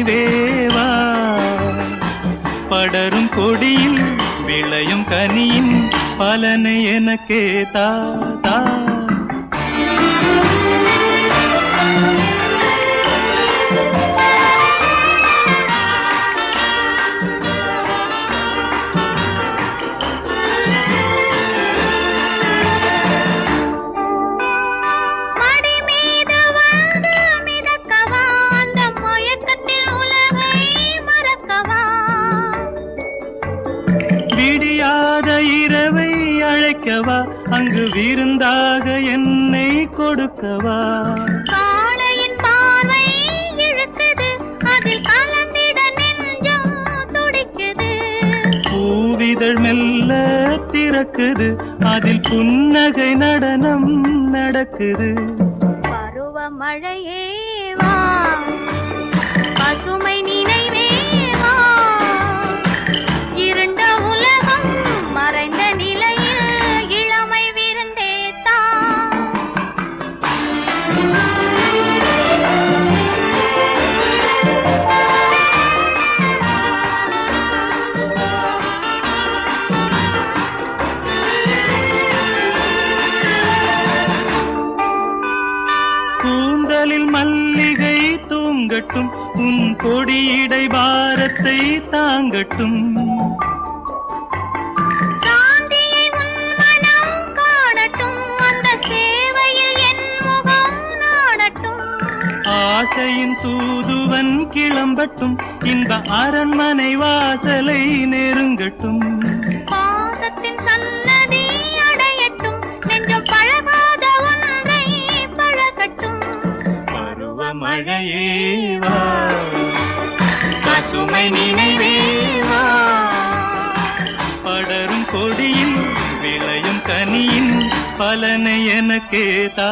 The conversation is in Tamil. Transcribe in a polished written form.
நினைவேவா படரும் கொடியில் விளையும் கனியின் பலனை எனக்கே தா தா விடியாத இரவை அழைக்கவா அங்கு விருந்தாக என்னை கொடுக்கவா காளையின் பார்வை இழுக்குது அதில் கலந்திட நெஞ்சம் துடிக்குது பூவிதழ் மெல்ல திறக்குது அதில் புன்னகை நடனம் நடக்குது பருவ மழையே வா பசுமை நினைவே வா இருண்ட உலகம் மறைந்த நிலையில் இளமை விருந்தே தா கூந்தலில் மல்லிகை தூங்கட்டும் உன் கொடியடை பாரத்தை தாங்கட்டும் சாந்தியை உன் மனம் காணட்டும் அந்த சேவையில் என் முகம் நாடட்டும் ஆசையின் தூதுவன் கிளம்பட்டும் இந்த அரண்மனை வாசலை நெருங்கட்டும் பாசத்தின் சன்னதி அடையட்டும் நெஞ்சம் பழகாத ஒன்றை பழகட்டும் பருவ மழையேவா பசுமை நினைவேவா படரும் கொடியில் விளையும் கனியின் பலனை எனக்கே தா